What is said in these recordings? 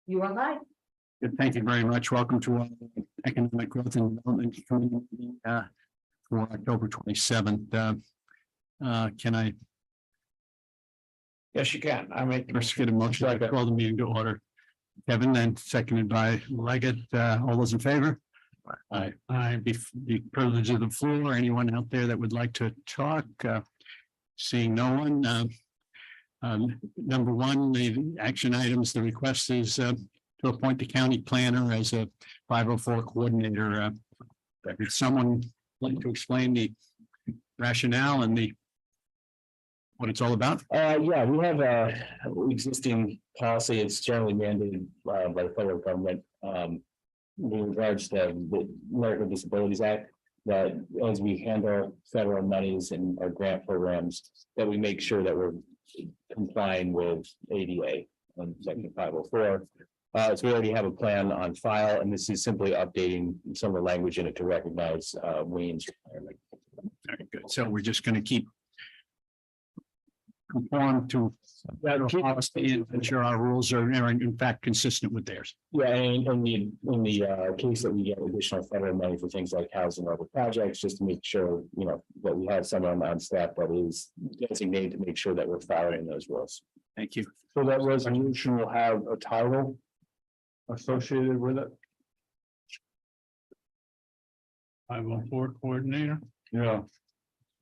You are live. Good, thank you very much. Welcome to our Economic Growth and Development Committee meeting for October 27th. Can I Yes, you can. I make first get a motion to call the meeting to order? Kevin, then seconded by Leggett. All those in favor? Aye. The privilege of the floor. Anyone out there that would like to talk? Seeing no one. Number one, the action items, the request is to appoint the county planner as a 504 coordinator. Would someone like to explain the rationale and what it's all about? Yeah, we have a existing policy. It's generally mandated by the federal government in regards to the American Disabilities Act, that as we handle federal monies and our grant programs, that we make sure that we're complying with ADA on section 504. So we already have a plan on file, and this is simply updating some of the language in it to recognize Wayne's retirement. Very good. So we're just going to keep conform to that policy and ensure our rules are in fact consistent with theirs. Yeah, and in the case that we get additional federal money for things like housing or other projects, just to make sure, that we have someone on staff that is designated to make sure that we're following those rules. Thank you. So that resolution will have a title associated with it. 504 coordinator. Yeah.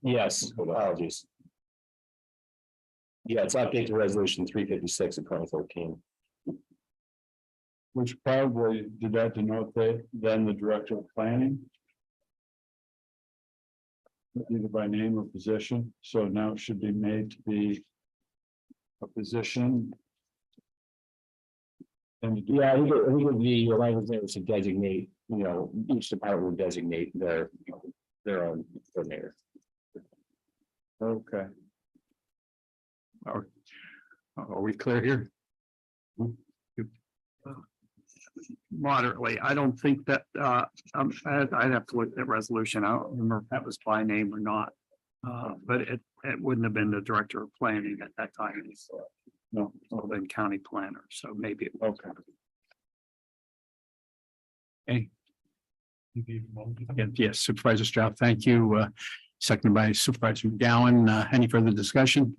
Yes, apologies. Yeah, it's update to resolution 356 of 2014. Which probably did that denote then the director of planning? Either by name or position, so now it should be made to be a position. And Yeah, I think the language there was to designate, each department would designate their own coordinator. okay, Are we clear here? Moderately. I don't think that, I'd have to look at that resolution. I don't remember if that was by name or not. But it wouldn't have been the director of planning at that time. no, It would have been county planner, so maybe it was. Okay. Yes, Supervisor Stroud, thank you. Seconded by Supervisor McGowan. Any further discussion?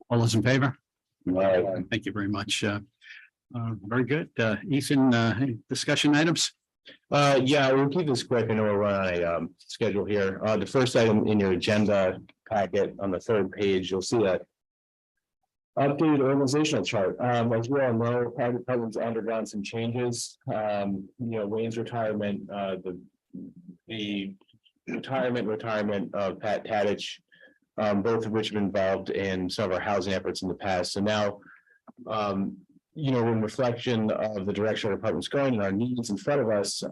All those in favor? Thank you very much. Very good. Ethan, any discussion items? Yeah, we'll keep this quick. I know we're on a schedule here. The first item in your agenda packet on the third page, you'll see a updated organizational chart. As we all know, private department's undergone some changes. Wayne's retirement, the retirement of Pat Tadich, both of which have been involved in some of our housing efforts in the past. So now, in reflection of the direction our department's going and our needs in front of us,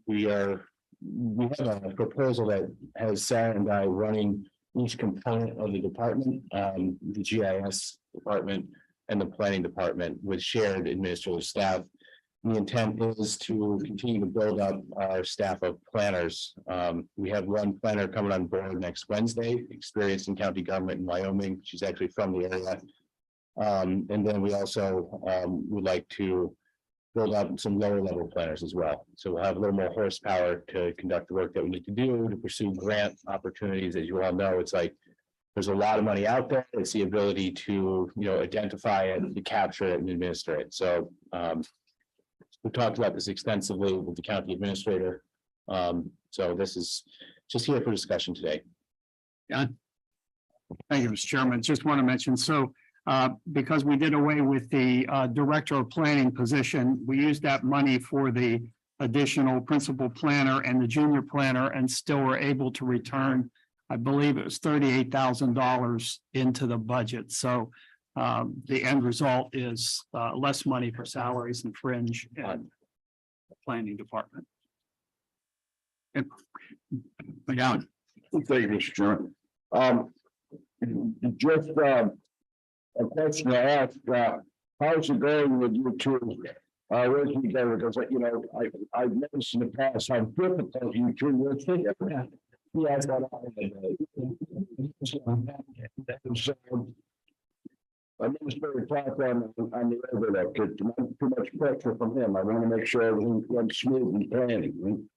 we have a proposal that has Sarah and I running each component of the department, the GIS department and the planning department with shared administrative staff. And the intent is to continue to build up our staff of planners. We have one planner coming on board next Wednesday, experienced in county government in Wyoming. She's actually from the area. And then we also would like to build up some lower level planners as well. So we'll have a little more horsepower to conduct the work that we need to do to pursue grant opportunities. As you all know, it's like there's a lot of money out there. It's the ability to identify it, to capture it and administer it. So we talked about this extensively with the county administrator. So this is just here for discussion today. Thank you, Mr. Chairman. Just want to mention, because we did away with the director of planning position, we used that money for the additional principal planner and the junior planner and still were able to return, I believe it was $38,000 into the budget. So the end result is less money for salaries and fringe and the planning department. McGowan. Thank you, Mr. Chairman. Just a question I asked, how's it going with you two working together? Because I've noticed in the past how difficult you two work together. Yes, so administrative platform on the overlook, too much pressure from him. I want to make sure everything runs smooth and planning.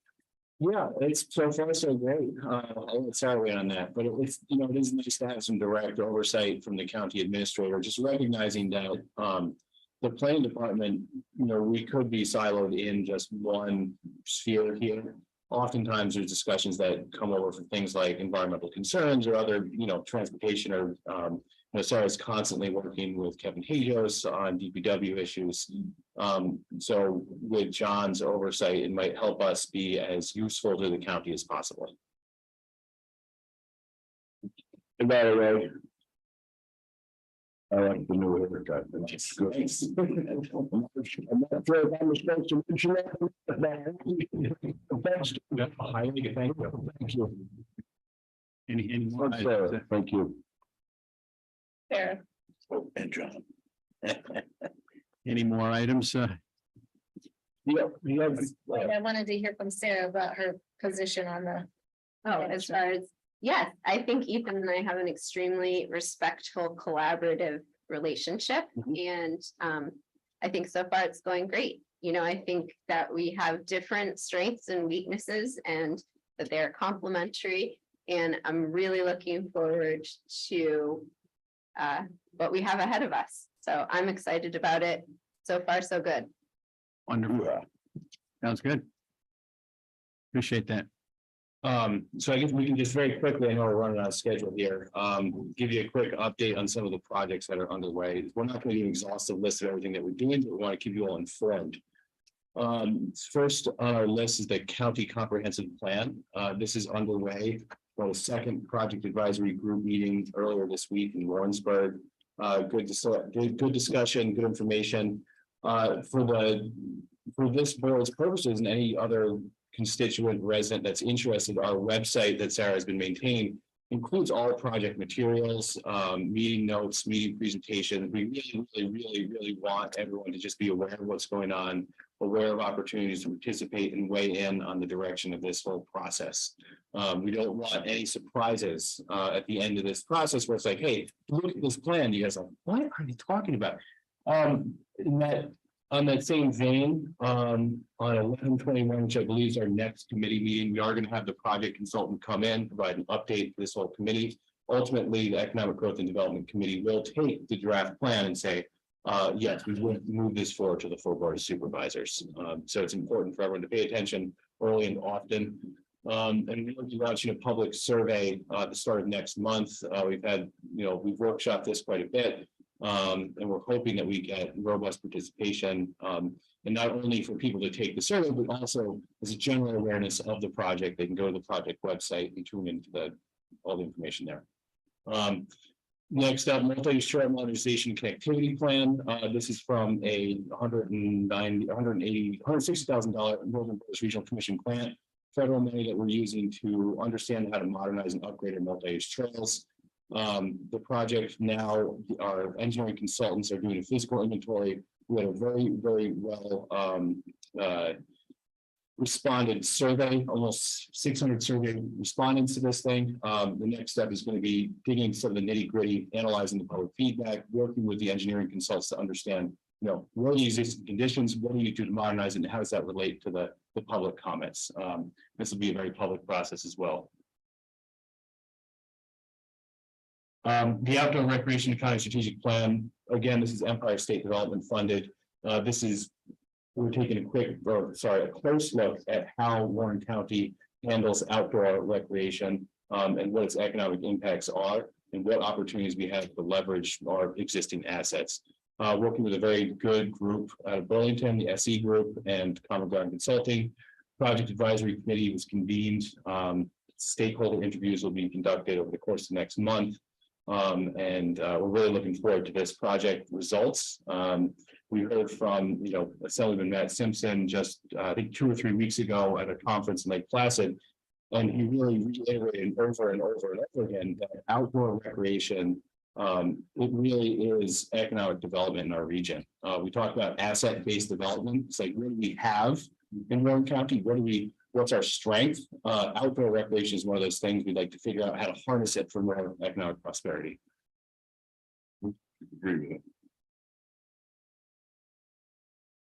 Yeah, it's so far so great. I'll let Sarah weigh on that, but it's, it is nice to have some direct oversight from the county administrator, just recognizing that, the planning department, we could be siloed in just one sphere here. Oftentimes there's discussions that come over for things like environmental concerns or other, transportation or, Sarah's constantly working with Kevin Hajos on DPW issues. So with John's oversight, it might help us be as useful to the county as possible. And by the way, I like the new haircut. It's good. I'm not sure if I'm supposed to mention that. Thanks. Thank you. Any more? Thank you. Fair. And John. Any more items? Yeah. I wanted to hear from Sarah about her position on the. Oh, as far as, yes, I think Ethan and I have an extremely respectful, collaborative relationship. And I think so far it's going great. I think that we have different strengths and weaknesses and that they're complementary. And I'm really looking forward to what we have ahead of us. So I'm excited about it. So far, so good. Wonderful. Sounds good. Appreciate that. So I guess we can just very quickly, I know we're running on schedule here, give you a quick update on some of the projects that are underway. We're not going to do an exhaustive list of everything that we're doing, but we want to keep you all informed. First on our list is the county comprehensive plan. This is underway. For a second project advisory group meeting earlier this week in Warrensburg. Good discussion, good information. For this board's purposes and any other constituent resident that's interested, our website that Sarah has been maintaining includes all project materials, meeting notes, meeting presentations. We really want everyone to just be aware of what's going on, aware of opportunities to participate and weigh in on the direction of this whole process. We don't want any surprises at the end of this process where it's like, hey, look at this plan. You guys are like, what are you talking about? On that same vein, on 11/21, which I believe is our next committee meeting, we are going to have the project consultant come in, provide an update for this whole committee. Ultimately, the Economic Growth and Development Committee will take the draft plan and say, yes, we will move this forward to the full board of supervisors. So it's important for everyone to pay attention early and often. And we'll be launching a public survey at the start of next month. We've workshopped this quite a bit. And we're hoping that we get robust participation, and not only for people to take the survey, but also as a general awareness of the project. They can go to the project website and tune into all the information there. Next up, multi-use trail modernization connectivity plan. This is from a $160,000 Northern Border Regional Commission grant, federal money that we're using to understand how to modernize and upgrade our multi-use trails. The project now, our engineering consultants are doing a physical inventory. We had a very well responded survey, almost 600 survey respondents to this thing. The next step is going to be digging some of the nitty gritty, analyzing the public feedback, working with the engineering consultants to understand, what are the existing conditions, what do you do to modernize it, and how does that relate to the public comments? This will be a very public process as well. The outdoor recreation county strategic plan, again, this is Empire State Development funded. We're taking a close look at how Warren County handles outdoor recreation and what its economic impacts are and what opportunities we have to leverage our existing assets. Working with a very good group out of Burlington, the SE Group and Common Ground Consulting. Project Advisory Committee was convened. Stakeholder interviews will be conducted over the course of next month. We're really looking forward to this project results. We heard from, Assemblyman Matt Simpson just, I think 2 or 3 weeks ago at a conference in Lake Placid, and he really reiterated over and over and over again that outdoor recreation, it really is economic development in our region. We talk about asset-based development. It's like, what do we have in Warren County? What's our strength? Outdoor recreation is one of those things we'd like to figure out how to harness it for more economic prosperity. agree with it.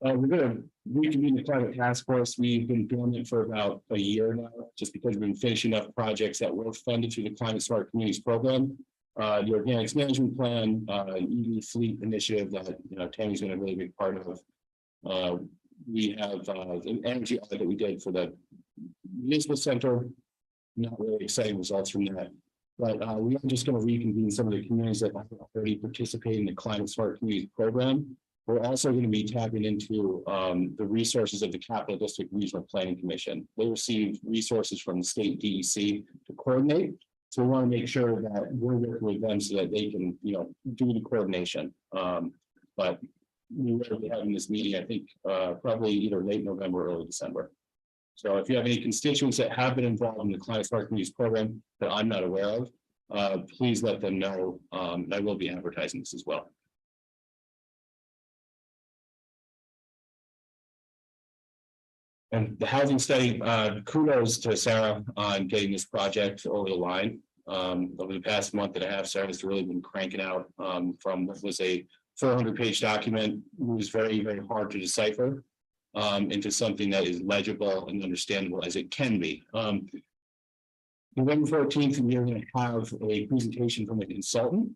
We're gonna reconvene the climate task force. We've been doing it for about a year now, just because we've been finishing up projects that were funded through the Climate Smart Communities Program. The Organics Management Plan, EV Fleet Initiative that, Tammy's been a really big part of. We have an energy audit that we did for the municipal center. Not really exciting results from that. But we are just going to reconvene some of the communities that are already participating in the Climate Smart Communities Program. We're also going to be tapping into the resources of the Capital District Regional Planning Commission. They receive resources from the state DEC to coordinate. So we want to make sure that we're working with them so that they can, do the coordination. But we will be having this meeting, I think, probably either late November or early December. So if you have any constituents that have been involved in the Climate Smart Communities Program that I'm not aware of, please let them know. And I will be advertising this as well. And the housing study, kudos to Sarah on getting this project over the line. Over the past month and a half, Sarah's really been cranking out from what was a 400-page document. It was very, very hard to decipher into something that is legible and understandable as it can be. November 14th, we're going to have a presentation from a consultant.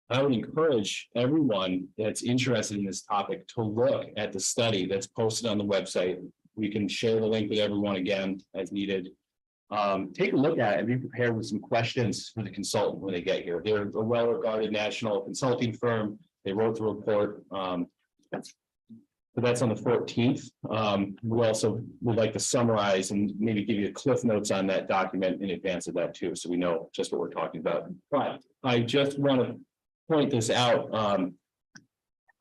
I would encourage everyone that's interested in this topic to look at the study that's posted on the website. We can share the link with everyone again as needed. Take a look at it and be prepared with some questions for the consultant when they get here. They're a well-regarded national consulting firm. They wrote the report. So that's on the 14th. We also would like to summarize and maybe give you a cliff notes on that document in advance of that too, so we know just what we're talking about. But I just want to point this out.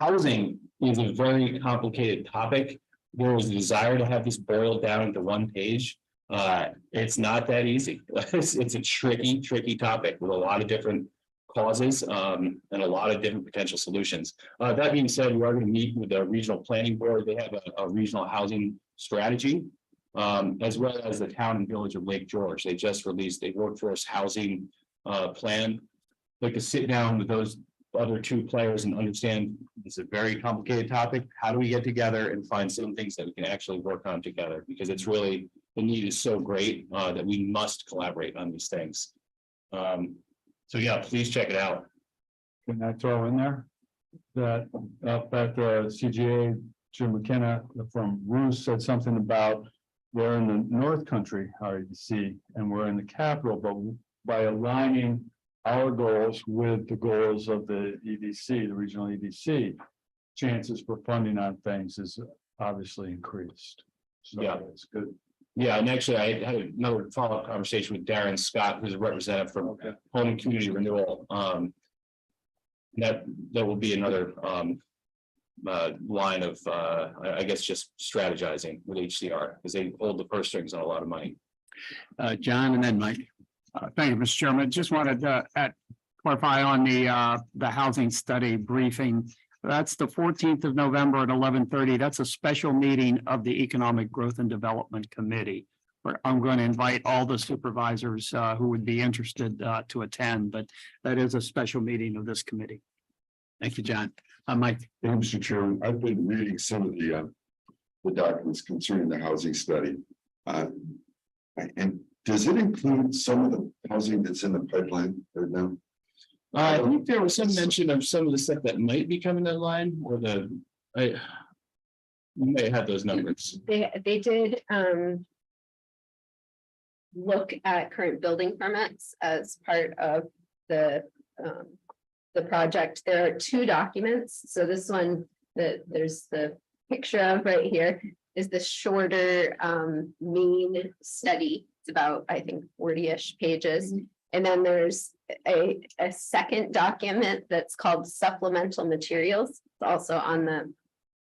Housing is a very complicated topic. There was a desire to have this boiled down into one page. It's not that easy. It's a tricky topic with a lot of different causes and a lot of different potential solutions. That being said, we are going to meet with the regional planning board. They have a regional housing strategy, as well as the town and village of Lake George. They just released a workforce housing plan. I'd like to sit down with those other two players and understand it's a very complicated topic. How do we get together and find some things that we can actually work on together? Because it's really, the need is so great that we must collaborate on these things. So yeah, please check it out. Can I throw in there that up at the CGA, Jim McKenna from Roos said something about they're in the North Country REDC and we're in the capital, but by aligning our goals with the goals of the EDC, the regional EDC, chances for funding on things is obviously increased. So Yeah, it's good. Yeah, and actually, I had another follow-up conversation with Darren Scott, who's a representative from Home and Community Renewal. That will be another line of, I guess, just strategizing with HCR because they hold the purse strings on a lot of money. John and then Mike. Thank you, Mr. Chairman. Just wanted to clarify on the housing study briefing. That's the 14th of November at 11:30. That's a special meeting of the Economic Growth and Development Committee. Where I'm going to invite all the supervisors who would be interested to attend, but that is a special meeting of this committee. Thank you, John. Mike. Hey, Mr. Chairman, I've been reading some of the documents concerning the housing study. And does it include some of the housing that's in the pipeline right now? I think there was some mention of some of the stuff that might be coming online, or we may have those numbers. They did look at current building permits as part of the project. There are two documents. So this one that there's the picture of right here is the shorter main study. It's about, I think, 40-ish pages. And then there's a second document that's called supplemental materials. It's also on the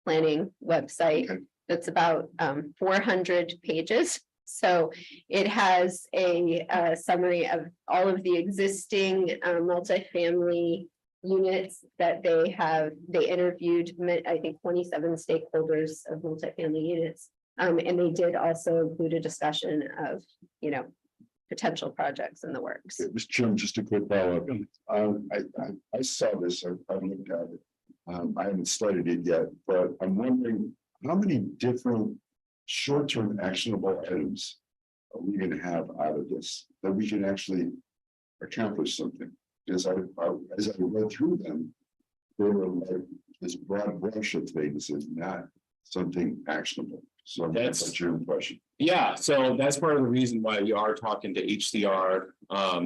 planning website. That's about 400 pages. So it has a summary of all of the existing multifamily units that they have. They interviewed, I think, 27 stakeholders of multifamily units. And they did also include a discussion of, potential projects in the works. Mr. Chairman, just a quick follow-up. I saw this, I looked at it. I haven't studied it yet, but I'm wondering how many different short-term actionable items are we gonna have out of this that we can actually accomplish something? As I read through them, they were like this broad brush of things and not something actionable. So that's your impression. Yeah, so that's part of the reason why we are talking to HCR,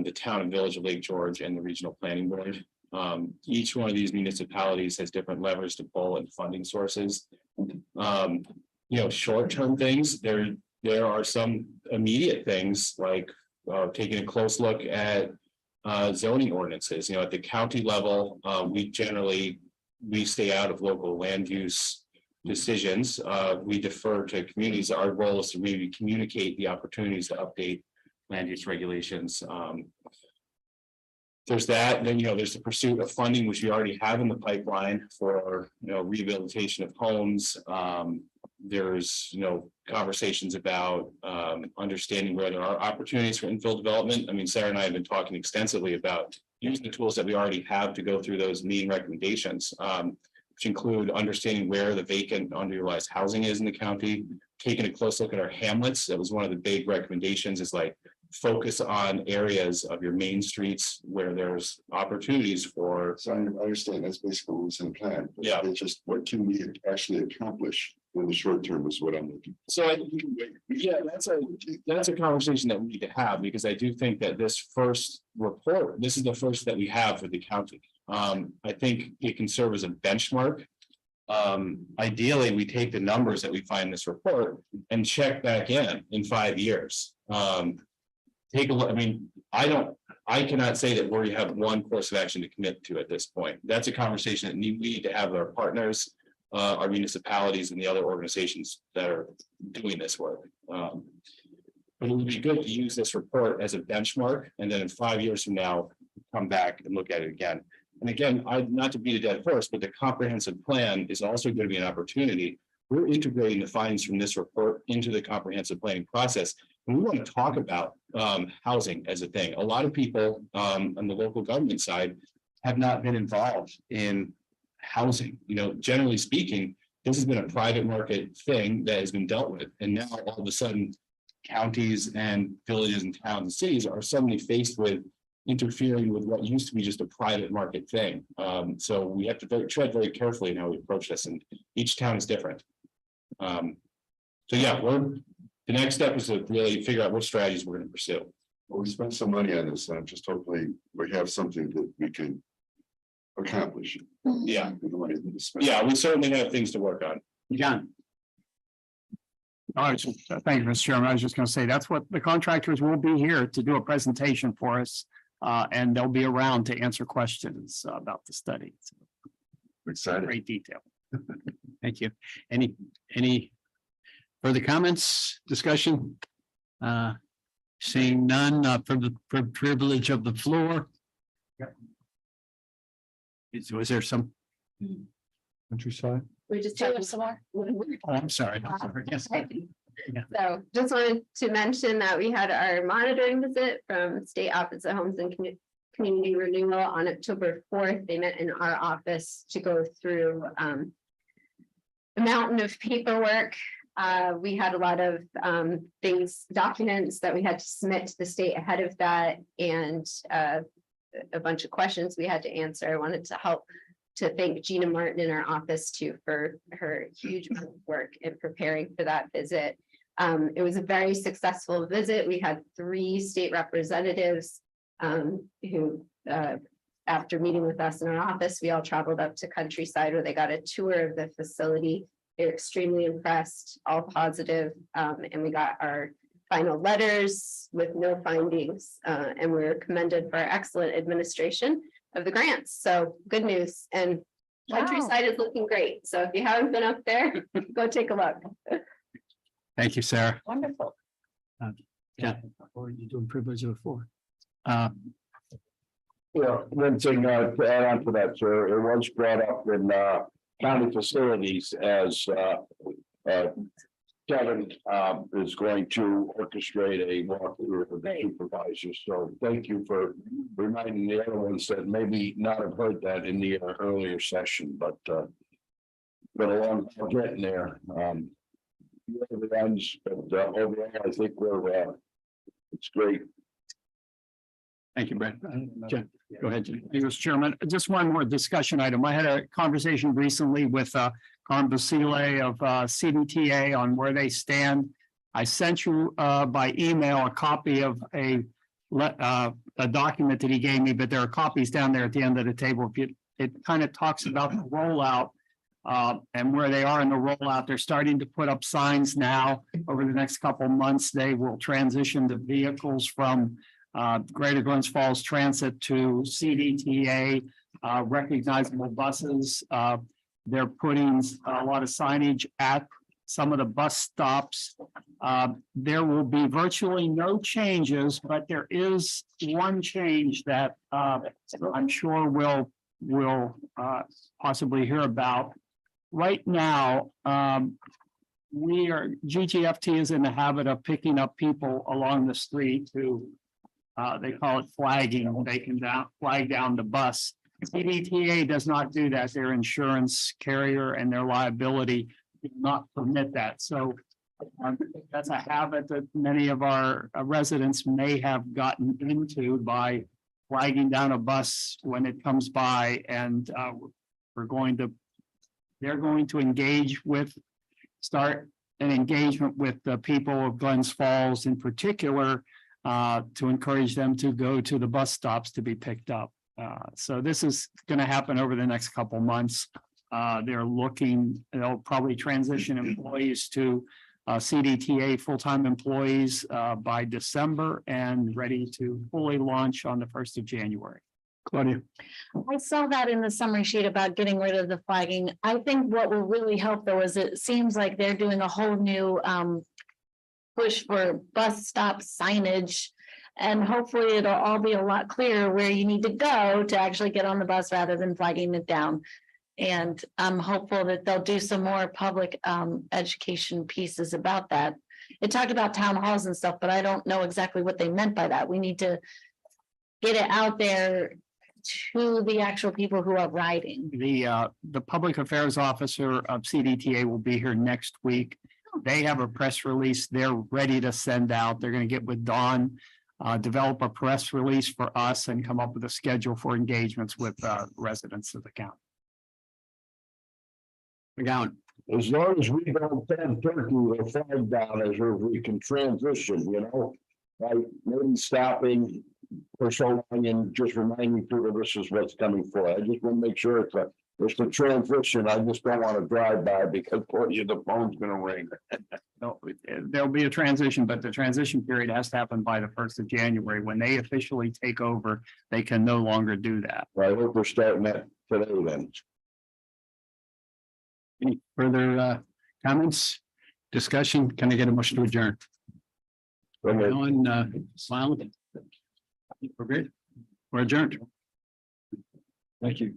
the town and village of Lake George and the regional planning board. Each one of these municipalities has different levers to pull and funding sources. Short-term things, there are some immediate things like taking a close look at zoning ordinances. At the county level, we stay out of local land use decisions. We defer to communities. Our goal is to really communicate the opportunities to update land use regulations. There's that, then, there's the pursuit of funding, which we already have in the pipeline for, rehabilitation of homes. There's, conversations about understanding where there are opportunities for infill development. I mean, Sarah and I have been talking extensively about using the tools that we already have to go through those mean recommendations. Which include understanding where the vacant underutilized housing is in the county, taking a close look at our hamlets. That was one of the big recommendations, is like focus on areas of your main streets where there's opportunities for. So I understand that's basically what's in the plan. But Yeah. it's just what can we actually accomplish in the short term is what I'm looking for. So that's a conversation that we need to have, because I do think that this first report, this is the first that we have for the county. I think it can serve as a benchmark. Ideally, we take the numbers that we find in this report and check back in 5 years. Take a look. I mean, I cannot say that we have one course of action to commit to at this point. That's a conversation that we need to have with our partners, our municipalities and the other organizations that are doing this work. But it would be good to use this report as a benchmark, and then in 5 years from now, come back and look at it again. And again, not to beat a dead horse, but the comprehensive plan is also going to be an opportunity. We're integrating the findings from this report into the comprehensive planning process. And we want to talk about housing as a thing. A lot of people on the local government side have not been involved in housing. Generally speaking, this has been a private market thing that has been dealt with. And now all of a sudden, counties and villages and towns and cities are suddenly faced with interfering with what used to be just a private market thing. So we have to tread very carefully in how we approach this, and each town is different. So yeah, the next step is to really figure out what strategies we're going to pursue. Well, we spent some money on this, and just hopefully we have something that we can accomplish. Yeah. With the money that we spent. Yeah, we certainly have things to work on. John. All right, so thank you, Mr. Chairman. I was just going to say, that's what the contractors will be here to do a presentation for us. And they'll be around to answer questions about the study. So, Excited. great detail. Thank you. Any further comments, discussion? Seeing none, for the privilege of the floor. Was there some? Countryside. We just Do you have have some more? Oh, I'm sorry. Yes. So just wanted to mention that we had our monitoring visit from State Office of Homes and Community Renewal on October 4th. They met in our office to go through a mountain of paperwork. We had a lot of documents that we had to submit to the state ahead of that, and a bunch of questions we had to answer. I wanted to thank Gina Martin in our office too for her huge work in preparing for that visit. It was a very successful visit. We had 3 state representatives who, after meeting with us in our office, we all traveled up to Countryside where they got a tour of the facility. They're extremely impressed, all positive, and we got our final letters with no findings, and we were commended for our excellent administration of the grants. So good news. And Countryside is looking great. So if you haven't been up there, go take a look. Thank you, Sarah. Wonderful. Yeah. Or you doing privilege of the floor? One thing to add on to that, sir, it was brought up in county facilities as Kevin, is going to orchestrate a walkthrough of the supervisors. So thank you for reminding the other ones that maybe not have heard that in the earlier session, but, been a long time getting there. The other ones, but overall, I think we're, it's great. Thank you, Brett. Jeff, go ahead, Jim. Thank you, Mr. Chairman. Just one more discussion item. I had a conversation recently with Carmen Basile of CDTA on where they stand. I sent you by email a copy of a document that he gave me, but there are copies down there at the end of the table. It kind of talks about the rollout and where they are in the rollout. They're starting to put up signs now. Over the next couple of months, they will transition the vehicles from Greater Glens Falls Transit to CDTA, recognizable buses. They're putting a lot of signage at some of the bus stops. There will be virtually no changes, but there is one change that I'm sure we'll possibly hear about. Right now, GTFT is in the habit of picking up people along the street who they call it flagging. They can flag down the bus. CDTA does not do that. Their insurance carrier and their liability do not permit that. So that's a habit that many of our residents may have gotten into by flagging down a bus when it comes by, and they're going to start an engagement with the people of Glens Falls in particular, to encourage them to go to the bus stops to be picked up. So this is going to happen over the next couple months. They'll probably transition employees to CDTA full-time employees by December and ready to fully launch on the 1st of January. Claudia. I saw that in the summary sheet about getting rid of the flagging. I think what will really help though is it seems like they're doing a whole new push for bus stop signage. And hopefully it'll all be a lot clearer where you need to go to actually get on the bus rather than flagging it down. And I'm hopeful that they'll do some more public education pieces about that. It talked about town halls and stuff, but I don't know exactly what they meant by that. We need to get it out there to the actual people who are riding. The public affairs officer of CDTA will be here next week. They have a press release they're ready to send out. They're going to get with Dawn, develop a press release for us and come up with a schedule for engagements with residents of the county. McGowan. As long as we don't send turkey or flag down as we can transition, like maybe stopping for so long and just reminding people this is what's coming for. I just want to make sure it's a transition. I just don't want to drive by because the phone's going to ring. No, there'll be a transition, but the transition period has to happen by the 1st of January. When they officially take over, they can no longer do that. I hope we're starting that today then. Any further comments, discussion? Can I get a motion to adjourn? Ellen, silent. We're great. We're adjourned. Thank you.